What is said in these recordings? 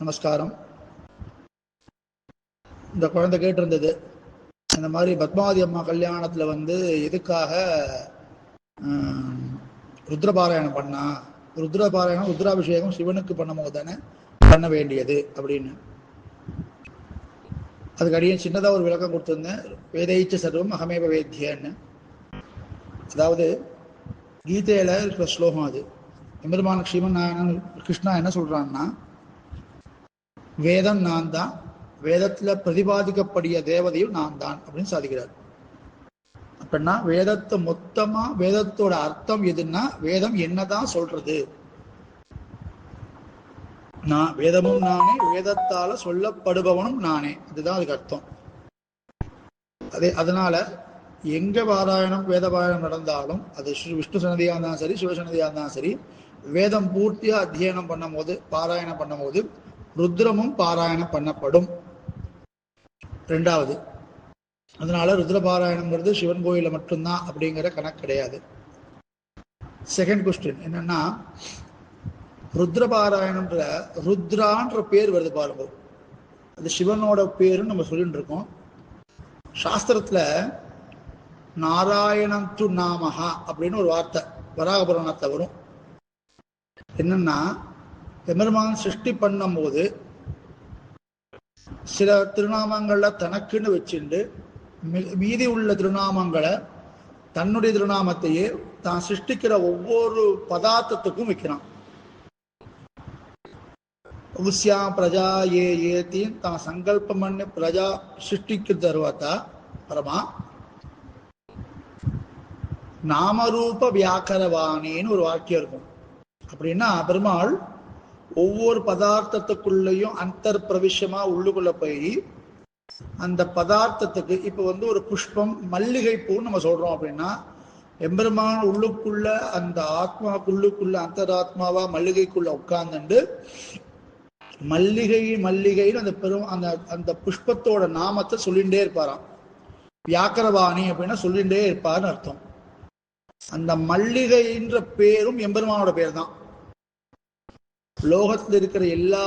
நமஸ்காரம். இந்த குழந்தை கேட்டிருந்தது, இந்த மாதிரி பத்மாவதி அம்மா கல்யாணத்தில் எதுக்காக ருத்ரபாராயணம் பண்ணா? ருத்ரபாராயணம் ருத்ராபிஷேகம் சிவனுக்கு பண்ணும் போது தானே பண்ண வேண்டியது அப்படின்னு. அதுக்கு அடியே சின்னதாக ஒரு விளக்கம் கொடுத்துருந்தேன். வேதைச்ச சர்வம் அகமேவ வேத்தியன்னு. அதாவது கீதையில இருக்கிற ஸ்லோகம் அது. எம்பெருமான ஸ்ரீமன் நாராயணன் கிருஷ்ணா என்ன சொல்றான்னா, வேதம் நான் தான், வேதத்துல பிரதிபாதிக்கப்படிய தேவதையும் நான் தான் அப்படின்னு சாதிக்கிறார். அப்படின்னா வேதத்தை மொத்தமா, வேதத்தோட அர்த்தம் எதுன்னா, வேதம் என்னதான் சொல்றது, நான் வேதமும் நானே, வேதத்தால சொல்லப்படுபவனும் நானே, அதுதான் அதுக்கு அர்த்தம். அதனால எங்க பாராயணம் வேத பாராயணம் நடந்தாலும், அது விஷ்ணு சன்னதியா இருந்தாலும் சரி, சிவசன்னதியா இருந்தாலும் சரி, வேதம் பூர்த்தியா அத்தியனம் பண்ணும் போது, பாராயணம் பண்ணும் போது ருத்ரமும் பாராயணம் பண்ணப்படும். ரெண்டாவது, அதனால ருத்ர பாராயணம்ங்கிறது சிவன் கோயில மட்டும்தான் அப்படிங்கிற கணக்கு கிடையாது. செகண்ட் கொஸ்டின் என்னன்னா, ருத்ர பாராயணம்ன்ற ருத்ரான்ற பேர் வருது பாருங்க, அது சிவனோட பேருன்னு நம்ம சொல்லிட்டு இருக்கோம். சாஸ்திரத்துல நாராயணம் து நாமஹா அப்படின்னு ஒரு வார்த்தை வராக புராணத்தை வரும். என்னன்னா, எம்பெருமான் சிருஷ்டி பண்ணும் போது சில திருநாமங்களை தனக்குன்னு வச்சுண்டு மீதி உள்ள திருநாமங்களை தன்னுடைய திருநாமத்தையே தான் சிருஷ்டிக்கிற ஒவ்வொரு பதார்த்தத்துக்கும் வைக்கிறான். உஸ்யா பிரஜா ஏ ஏத்தின்னு தான் சங்கல்பம் பண்ணி பிரஜா சிருஷ்டிக்கு தருவாத்தா பரமா நாமரூப வியாக்கரவாணின்னு ஒரு வாக்கியம் இருக்கும். அப்படின்னா பெருமாள் ஒவ்வொரு பதார்த்தத்துக்குள்ளேயும் அந்தர் பிரவிஷமா உள்ளுக்குள்ள போய் அந்த பதார்த்தத்துக்கு, இப்ப ஒரு புஷ்பம் மல்லிகை பூன்னு நம்ம சொல்றோம் அப்படின்னா, எம்பெருமான் உள்ளுக்குள்ள அந்த ஆத்மாக்குள்ளுக்குள்ள அந்தராத்மாவா மல்லிகைக்குள்ள உட்கார்ந்துண்டு மல்லிகைன்னு அந்த அந்த புஷ்பத்தோட நாமத்தை சொல்லிண்டே இருப்பாராம். வியாக்கரவாணி அப்படின்னா சொல்லிண்டே இருப்பார்னு அர்த்தம். அந்த மல்லிகைன்ற பேரும் எம்பெருமானோட பேர் தான். லோகத்தில் இருக்கிற எல்லா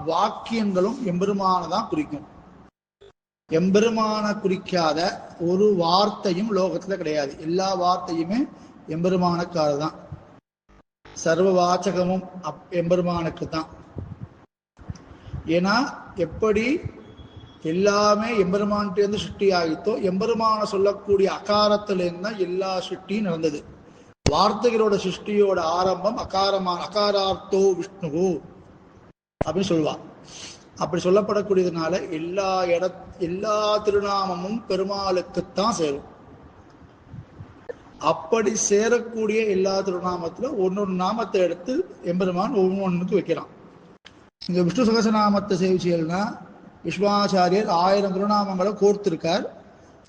வாக்கியங்களும் எம்பெருமான தான் குறிக்கும். எம்பெருமான குறிக்காத ஒரு வார்த்தையும் லோகத்துல கிடையாது. எல்லா வார்த்தையுமே எம்பெருமானுக்காக தான். சர்வ வாச்சகமும் எம்பெருமானுக்கு தான். ஏன்னா எப்படி எல்லாமே எம்பெருமான்கிட்டேருந்து சிருஷ்டி ஆகித்தோ, எம்பெருமான சொல்லக்கூடிய அகாரத்திலேருந்து தான் எல்லா சிருஷ்டியும் நடந்தது. வார்த்தைகளோட சிருஷ்டியோட ஆரம்பம் அகாரார்த்தோ விஷ்ணு அப்படின்னு சொல்லுவா. அப்படி சொல்லப்படக்கூடியதுனால எல்லா திருநாமமும் பெருமாளுக்குத்தான் சேரும். அப்படி சேரக்கூடிய எல்லா திருநாமத்துல ஒன்னொரு நாமத்தை எடுத்து எம்பெருமான் ஒவ்வொன்றுக்கு வைக்கிறான். இங்க விஷ்ணு சகசநாமத்தை சேவிச்சீங்கன்னா, விஸ்வாச்சாரியர் 1000 திருநாமங்களை கோர்த்திருக்கார்.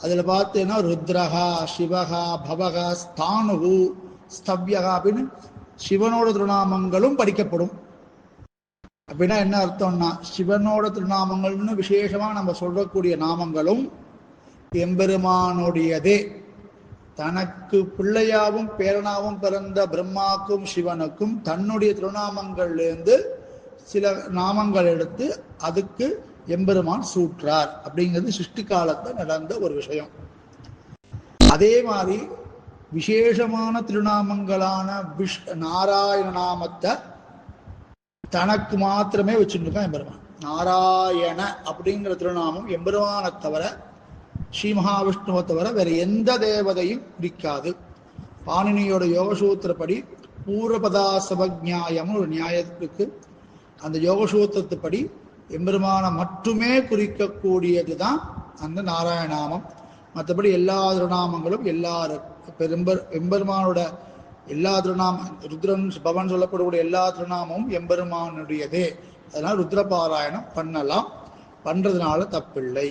அதுல பார்த்தீங்கன்னா ருத்ரஹா, சிவஹா, பவகா, ஸ்தானுகு, ஸ்தவ்யகா அப்படின்னு சிவனோட திருநாமங்களும் படிக்கப்படும். அப்படின்னா என்ன அர்த்தம்னா, சிவனோட திருநாமங்கள்னு விசேஷமா நம்ம சொல்லக்கூடிய நாமங்களும் எம்பெருமானுடையதே. தனக்கு பிள்ளையாவும் பேரனாவும் பிறந்த பிரம்மாக்கும் சிவனுக்கும் தன்னுடைய திருநாமங்கள்லேருந்து சில நாமங்கள் எடுத்து அதுக்கு எம்பெருமான் சூற்றார். அப்படிங்கிறது சிருஷ்டி காலத்தில் நடந்த ஒரு விஷயம். அதே மாதிரி விசேஷமான திருநாமங்களான நாராயண நாமத்தை தனக்கு மாத்திரமே வச்சுருக்கான் எம்பெருமான். நாராயண அப்படிங்கிற திருநாமம் எம்பெருமானை தவிர, ஸ்ரீ மகாவிஷ்ணுவை தவிர வேற எந்த தேவதையும் குறிக்காது. பாணினியோட யோகசூத்திரப்படி பூர்வபதாசபஜ்ஞாயம் ஒரு நியாயத்துக்கு, அந்த யோகசூத்திரத்துப்படி எம்பெருமான மட்டுமே குறிக்கக்கூடியது தான் அந்த நாராயணாமம். மற்றபடி எல்லா திருநாமங்களும் எம்பெருமானோட எல்லா திருநாமம், ருத்ரன் பவன் சொல்லப்படக்கூடிய எல்லா திருநாமமும் எம்பெருமானுடையதே. அதனால ருத்ரபாராயணம் பண்ணலாம், பண்றதுனால தப்பில்லை.